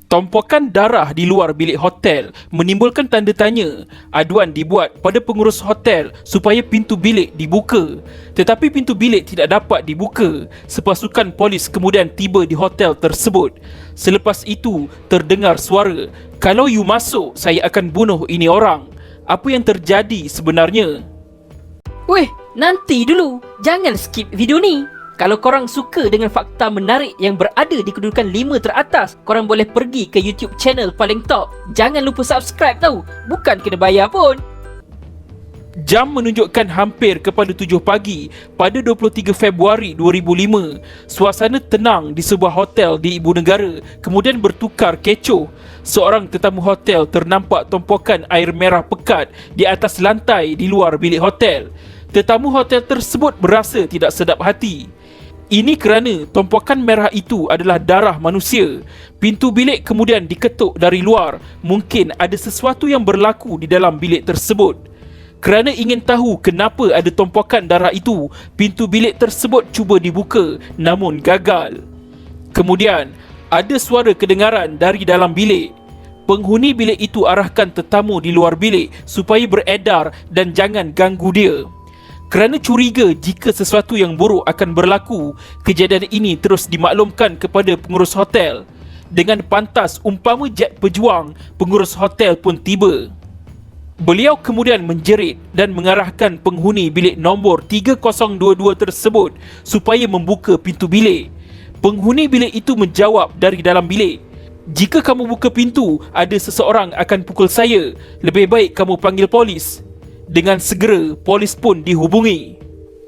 Tompokan darah di luar bilik hotel menimbulkan tanda tanya. Aduan dibuat pada pengurus hotel supaya pintu bilik dibuka. Tetapi pintu bilik tidak dapat dibuka. Sepasukan polis kemudian tiba di hotel tersebut. Selepas itu terdengar suara, "Kalau you masuk, saya akan bunuh ini orang." Apa yang terjadi sebenarnya? Weh, nanti dulu. Jangan skip video ni. Kalau korang suka dengan fakta menarik yang berada di kedudukan 5 teratas, korang boleh pergi ke YouTube channel paling top. Jangan lupa subscribe tau. Bukan kena bayar pun. Jam menunjukkan hampir kepada 7 pagi pada 23 Februari 2005. Suasana tenang di sebuah hotel di ibu negara kemudian bertukar kecoh. Seorang tetamu hotel ternampak tumpukan air merah pekat di atas lantai di luar bilik hotel. Tetamu hotel tersebut berasa tidak sedap hati. Ini kerana tumpukan merah itu adalah darah manusia. Pintu bilik kemudian diketuk dari luar. Mungkin ada sesuatu yang berlaku di dalam bilik tersebut. Kerana ingin tahu kenapa ada tumpukan darah itu, pintu bilik tersebut cuba dibuka namun gagal. Kemudian, ada suara kedengaran dari dalam bilik. Penghuni bilik itu arahkan tetamu di luar bilik supaya beredar dan jangan ganggu dia. Kerana curiga jika sesuatu yang buruk akan berlaku, kejadian ini terus dimaklumkan kepada pengurus hotel. Dengan pantas umpama jet pejuang, pengurus hotel pun tiba. Beliau kemudian menjerit dan mengarahkan penghuni bilik nombor 3022 tersebut supaya membuka pintu bilik. Penghuni bilik itu menjawab dari dalam bilik, "Jika kamu buka pintu, ada seseorang akan pukul saya. Lebih baik kamu panggil polis." Dengan segera, polis pun dihubungi.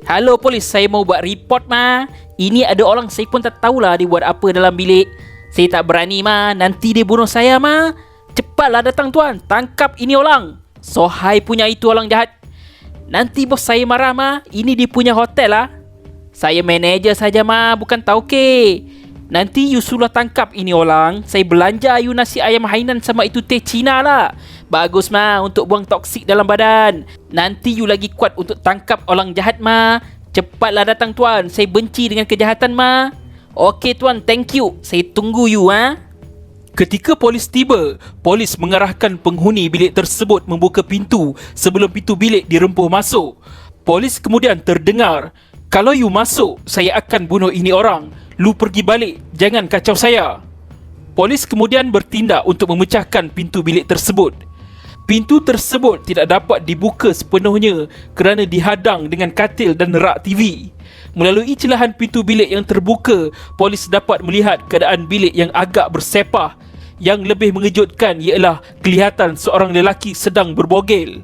Halo polis, saya mau buat report ma. Ini ada orang saya pun tak tahulah dia buat apa dalam bilik. Saya tak berani ma, nanti dia bunuh saya ma. Cepatlah datang tuan, tangkap ini orang. Sohai punya itu orang jahat. Nanti bos saya marah ma, ini dia punya hotel lah. Saya manager saja ma, bukan tauke. Nanti you suruh tangkap ini orang. Saya belanja you nasi ayam Hainan sama itu teh Cina lah. Bagus ma, untuk buang toksik dalam badan. Nanti you lagi kuat untuk tangkap orang jahat ma. Cepatlah datang tuan, saya benci dengan kejahatan ma. Okey tuan, thank you. Saya tunggu you ha. Ketika polis tiba, polis mengarahkan penghuni bilik tersebut membuka pintu sebelum pintu bilik dirempuh masuk. Polis kemudian terdengar, "Kalau you masuk, saya akan bunuh ini orang. Lu pergi balik, jangan kacau saya." Polis kemudian bertindak untuk memecahkan pintu bilik tersebut. Pintu tersebut tidak dapat dibuka sepenuhnya kerana dihadang dengan katil dan rak TV. Melalui celahan pintu bilik yang terbuka, polis dapat melihat keadaan bilik yang agak bersepah. Yang lebih mengejutkan ialah kelihatan seorang lelaki sedang berbogel.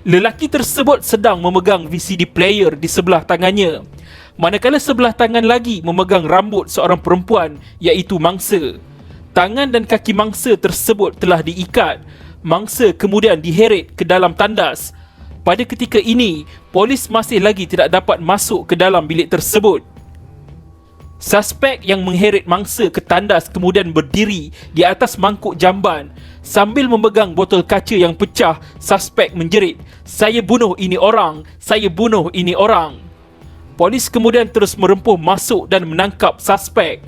Lelaki tersebut sedang memegang VCD player di sebelah tangannya, manakala sebelah tangan lagi memegang rambut seorang perempuan, iaitu mangsa. Tangan dan kaki mangsa tersebut telah diikat. Mangsa kemudian diheret ke dalam tandas. Pada ketika ini, polis masih lagi tidak dapat masuk ke dalam bilik tersebut. Suspek yang mengheret mangsa ke tandas kemudian berdiri di atas mangkuk jamban. Sambil memegang botol kaca yang pecah, suspek menjerit, "Saya bunuh ini orang, saya bunuh ini orang." Polis kemudian terus merempuh masuk dan menangkap suspek.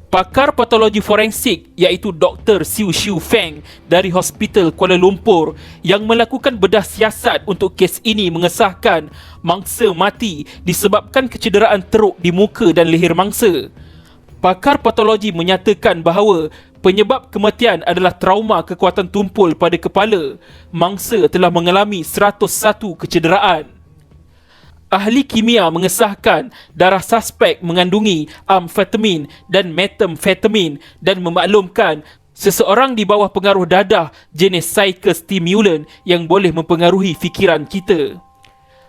Pakar patologi forensik iaitu Dr. Siu Shiu Feng dari Hospital Kuala Lumpur yang melakukan bedah siasat untuk kes ini mengesahkan mangsa mati disebabkan kecederaan teruk di muka dan leher mangsa. Pakar patologi menyatakan bahawa penyebab kematian adalah trauma kekuatan tumpul pada kepala. Mangsa telah mengalami 101 kecederaan. Ahli kimia mengesahkan darah suspek mengandungi amfetamin dan metamfetamin dan memaklumkan seseorang di bawah pengaruh dadah jenis psychostimulant yang boleh mempengaruhi fikiran kita.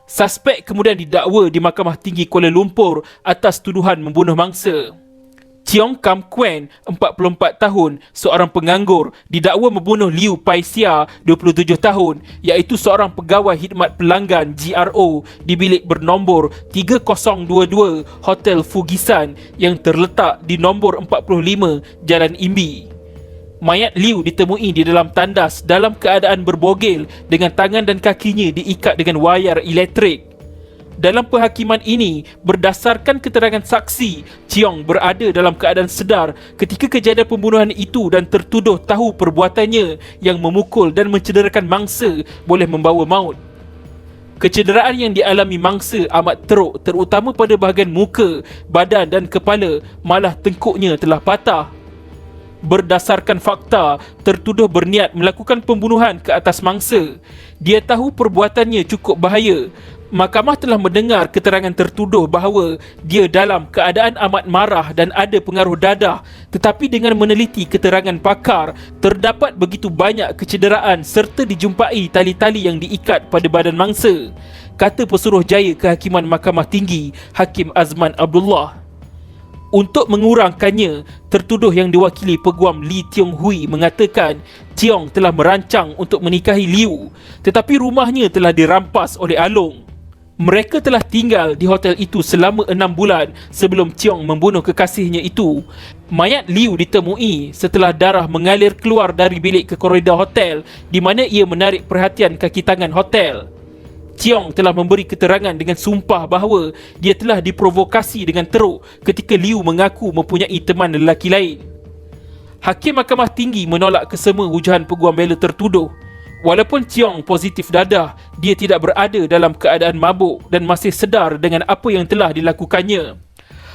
Suspek kemudian didakwa di Mahkamah Tinggi Kuala Lumpur atas tuduhan membunuh mangsa. Cheong Kam Kuen, 44 tahun, seorang penganggur, didakwa membunuh Liu Paisia, 27 tahun, iaitu seorang pegawai khidmat pelanggan GRO di bilik bernombor 3022 Hotel Fugisan yang terletak di nombor 45 Jalan Imbi. Mayat Liu ditemui di dalam tandas dalam keadaan berbogel dengan tangan dan kakinya diikat dengan wayar elektrik. Dalam penghakiman ini, berdasarkan keterangan saksi, Cheong berada dalam keadaan sedar ketika kejadian pembunuhan itu dan tertuduh tahu perbuatannya yang memukul dan mencederakan mangsa boleh membawa maut. Kecederaan yang dialami mangsa amat teruk, terutama pada bahagian muka, badan dan kepala, malah tengkuknya telah patah. Berdasarkan fakta, tertuduh berniat melakukan pembunuhan ke atas mangsa. Dia tahu perbuatannya cukup bahaya. Mahkamah telah mendengar keterangan tertuduh bahawa dia dalam keadaan amat marah dan ada pengaruh dadah, tetapi dengan meneliti keterangan pakar, terdapat begitu banyak kecederaan serta dijumpai tali-tali yang diikat pada badan mangsa, kata Pesuruhjaya Kehakiman Mahkamah Tinggi Hakim Azman Abdullah. Untuk mengurangkannya, tertuduh yang diwakili Peguam Lee Tiong Hui mengatakan Cheong telah merancang untuk menikahi Liu, tetapi rumahnya telah dirampas oleh Along. Mereka telah tinggal di hotel itu selama 6 bulan sebelum Cheong membunuh kekasihnya itu. Mayat Liu ditemui setelah darah mengalir keluar dari bilik ke koridor hotel di mana ia menarik perhatian kaki tangan hotel. Cheong telah memberi keterangan dengan sumpah bahawa dia telah diprovokasi dengan teruk ketika Liu mengaku mempunyai teman lelaki lain. Hakim Mahkamah Tinggi menolak kesemua hujuan peguam bela tertuduh. Walaupun Cheong positif dadah, dia tidak berada dalam keadaan mabuk dan masih sedar dengan apa yang telah dilakukannya.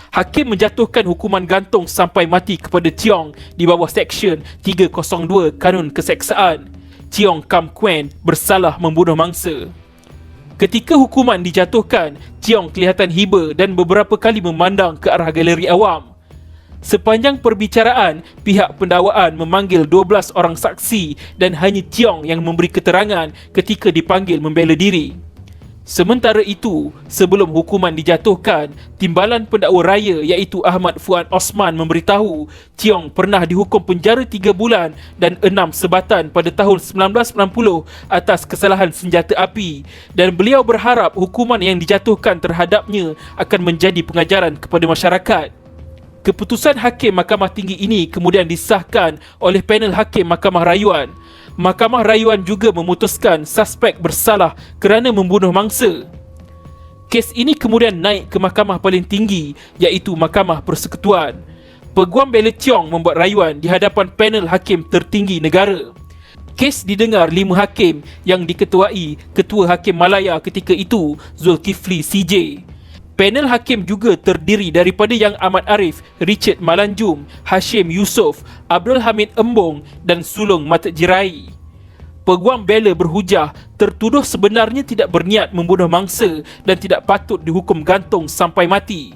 Hakim menjatuhkan hukuman gantung sampai mati kepada Cheong di bawah Seksyen 302 Kanun Keseksaan. Cheong Kam Kuen bersalah membunuh mangsa. Ketika hukuman dijatuhkan, Cheong kelihatan hiba dan beberapa kali memandang ke arah galeri awam. Sepanjang perbicaraan, pihak pendakwaan memanggil 12 orang saksi dan hanya Cheong yang memberi keterangan ketika dipanggil membela diri. Sementara itu, sebelum hukuman dijatuhkan, Timbalan Pendakwa Raya iaitu Ahmad Fuad Osman memberitahu Cheong pernah dihukum penjara 3 bulan dan 6 sebatan pada tahun 1990 atas kesalahan senjata api, dan beliau berharap hukuman yang dijatuhkan terhadapnya akan menjadi pengajaran kepada masyarakat. Keputusan Hakim Mahkamah Tinggi ini kemudian disahkan oleh panel Hakim Mahkamah Rayuan. Mahkamah Rayuan juga memutuskan suspek bersalah kerana membunuh mangsa. Kes ini kemudian naik ke mahkamah paling tinggi iaitu Mahkamah Persekutuan. Peguam bela Cheong membuat rayuan di hadapan panel hakim tertinggi negara. Kes didengar 5 hakim yang diketuai Ketua Hakim Malaya ketika itu, Zulkifli CJ. Panel hakim juga terdiri daripada Yang Amat Arif, Richard Malanjum, Hashim Yusof, Abdul Hamid Embong dan Sulong Matek Jirai. Peguam bela berhujah tertuduh sebenarnya tidak berniat membunuh mangsa dan tidak patut dihukum gantung sampai mati.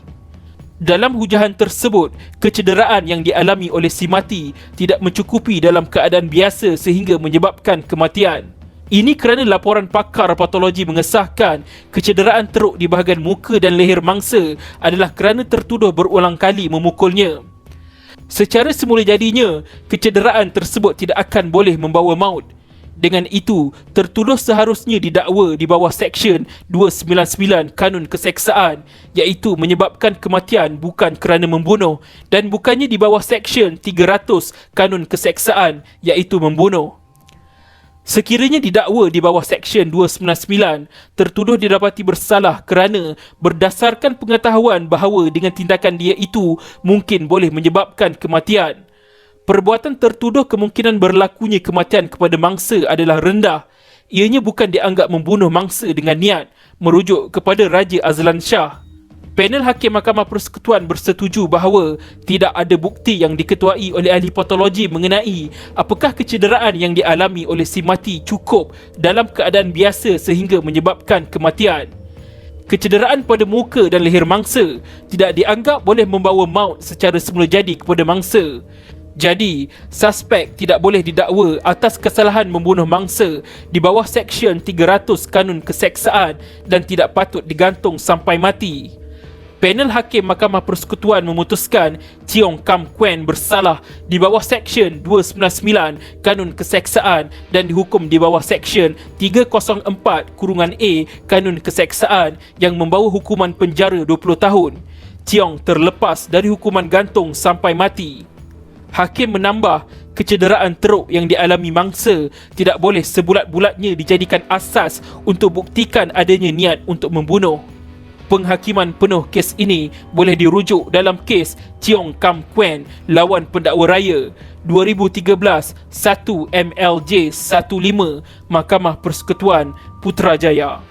Dalam hujahan tersebut, kecederaan yang dialami oleh si mati tidak mencukupi dalam keadaan biasa sehingga menyebabkan kematian. Ini kerana laporan pakar patologi mengesahkan kecederaan teruk di bahagian muka dan leher mangsa adalah kerana tertuduh berulang kali memukulnya. Secara semula jadinya, kecederaan tersebut tidak akan boleh membawa maut. Dengan itu, tertuduh seharusnya didakwa di bawah Seksyen 299 Kanun Keseksaan, iaitu menyebabkan kematian bukan kerana membunuh, dan bukannya di bawah Seksyen 300 Kanun Keseksaan, iaitu membunuh. Sekiranya didakwa di bawah Seksyen 299, tertuduh didapati bersalah kerana berdasarkan pengetahuan bahawa dengan tindakan dia itu mungkin boleh menyebabkan kematian. Perbuatan tertuduh kemungkinan berlakunya kematian kepada mangsa adalah rendah. Ianya bukan dianggap membunuh mangsa dengan niat, merujuk kepada Raja Azlan Shah. Panel Hakim Mahkamah Persekutuan bersetuju bahawa tidak ada bukti yang diketuai oleh ahli patologi mengenai apakah kecederaan yang dialami oleh si mati cukup dalam keadaan biasa sehingga menyebabkan kematian. Kecederaan pada muka dan leher mangsa tidak dianggap boleh membawa maut secara semula jadi kepada mangsa. Jadi, suspek tidak boleh didakwa atas kesalahan membunuh mangsa di bawah Seksyen 300 Kanun Keseksaan dan tidak patut digantung sampai mati. Panel Hakim Mahkamah Persekutuan memutuskan Cheong Kam Kuen bersalah di bawah Seksyen 299 Kanun Keseksaan dan dihukum di bawah Seksyen 304(A) Kanun Keseksaan yang membawa hukuman penjara 20 tahun. Cheong terlepas dari hukuman gantung sampai mati. Hakim menambah, kecederaan teruk yang dialami mangsa tidak boleh sebulat-bulatnya dijadikan asas untuk buktikan adanya niat untuk membunuh. Penghakiman penuh kes ini boleh dirujuk dalam kes Cheong Kam Kuen lawan pendakwa raya 2013 1 MLJ 15 Mahkamah Persekutuan Putrajaya.